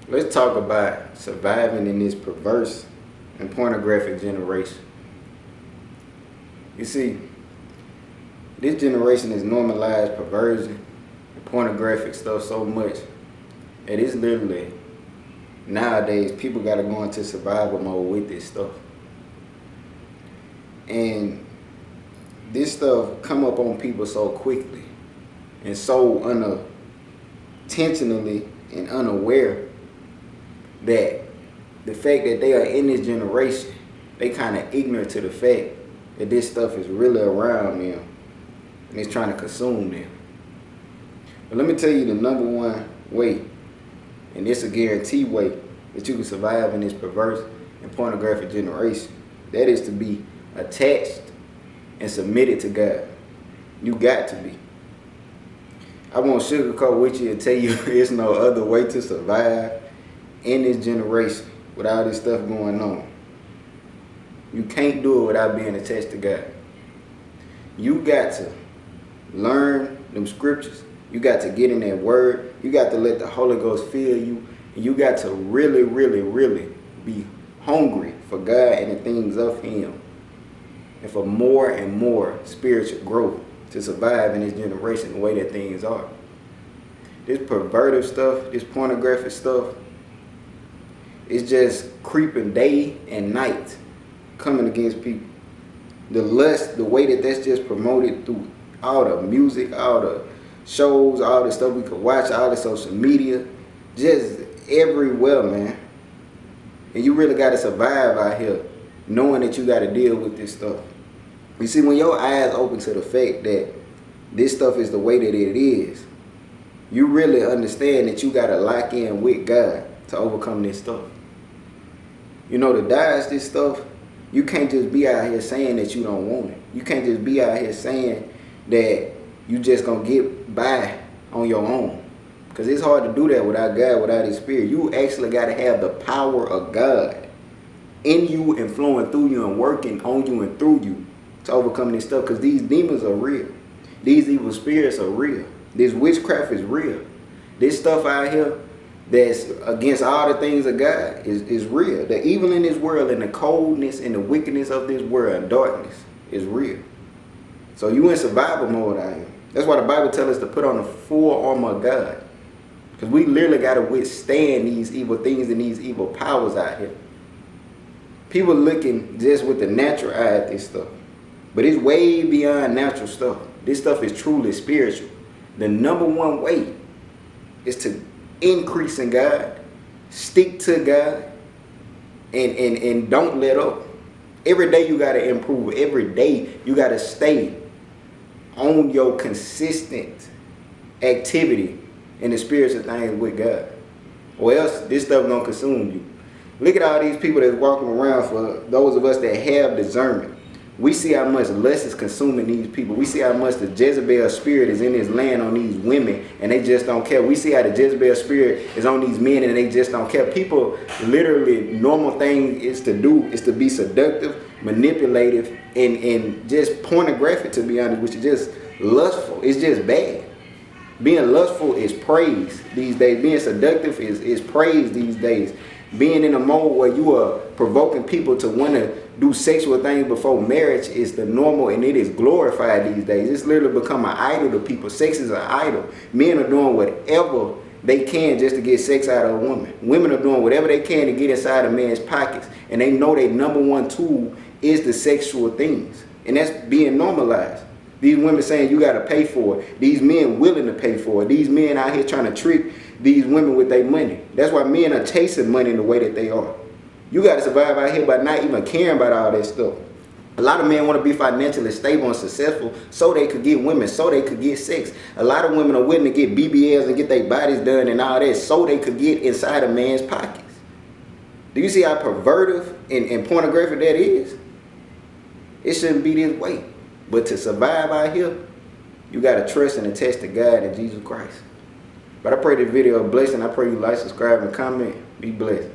Let's talk about surviving in this perverse and pornographic generation. You see, this generation has normalized perversion and pornographic stuff so much that it's literally, nowadays, people got to go into survival mode with this stuff. And this stuff come up on people so quickly and so unintentionally and unaware that the fact that they are in this generation, they kind of ignorant to the fact that this stuff is really around them and it's trying to consume them. But let me tell you the number one way, and it's a guaranteed way that you can survive in this perverse and pornographic generation. That is to be attached and submitted to God. You got to be. I won't sugarcoat with you and tell you there's no other way to survive in this generation with all this stuff going on. You can't do it without being attached to God. You got to learn them scriptures. You got to get in that word. You got to let the Holy Ghost fill you. And you got to really, really, really be hungry for God and the things of Him. And for more and more spiritual growth to survive in this generation the way that things are. This perverted stuff, this pornographic stuff, it's just creeping day and night, coming against people. The lust, the way that that's just promoted through all the music, all the shows, all the stuff we could watch, all the social media, just everywhere, man. And you really got to survive out here knowing that you got to deal with this stuff. You see, when your eyes open to the fact that this stuff is the way that it is, you really understand that you got to lock in with God to overcome this stuff. You know, to dodge this stuff, you can't just be out here saying that you don't want it. You can't just be out here saying that you just gonna get by on your own. Because it's hard to do that without God, without His Spirit. You actually got to have the power of God in you and flowing through you and working on you and through you to overcome this stuff. Because these demons are real. These evil spirits are real. This witchcraft is real. This stuff out here that's against all the things of God is real. The evil in this world and the coldness and the wickedness of this world and darkness is real. So you in survival mode out here. That's why the Bible tells us to put on the full armor of God. Because we literally got to withstand these evil things and these evil powers out here. People looking just with the natural eye at this stuff. But it's way beyond natural stuff. This stuff is truly spiritual. The number one way is to increase in God, stick to God, and don't let up. Every day you got to improve. Every day you got to stay on your consistent activity in the spiritual things with God. Or else this stuff gonna consume you. Look at all these people that's walking around. For those of us that have discernment, we see how much lust is consuming these people. We see how much the Jezebel spirit is in this land on these women and they just don't care. We see how the Jezebel spirit is on these men and they just don't care. People literally, normal thing is to do is to be seductive, manipulative, and just pornographic, to be honest, which is just lustful. It's just bad. Being lustful is praise these days. Being seductive is praise these days. Being in a mode where you are provoking people to want to do sexual things before marriage is the normal, and it is glorified these days. It's literally become an idol to people. Sex is an idol. Men are doing whatever they can just to get sex out of a woman. Women are doing whatever they can to get inside a man's pockets, and they know their number one tool is the sexual things, and that's being normalized. These women saying you got to pay for it. These men willing to pay for it. These men out here trying to trick these women with their money. That's why men are chasing money in the way that they are. You got to survive out here by not even caring about all that stuff. A lot of men want to be financially stable and successful so they could get women, so they could get sex. A lot of women are willing to get BBLs and get their bodies done and all that so they could get inside a man's pockets. Do you see how pervertive and pornographic that is? It shouldn't be this way. But to survive out here, you got to trust and attach to God and Jesus Christ. But I pray this video a blessing. I pray you like, subscribe, and comment. Be blessed.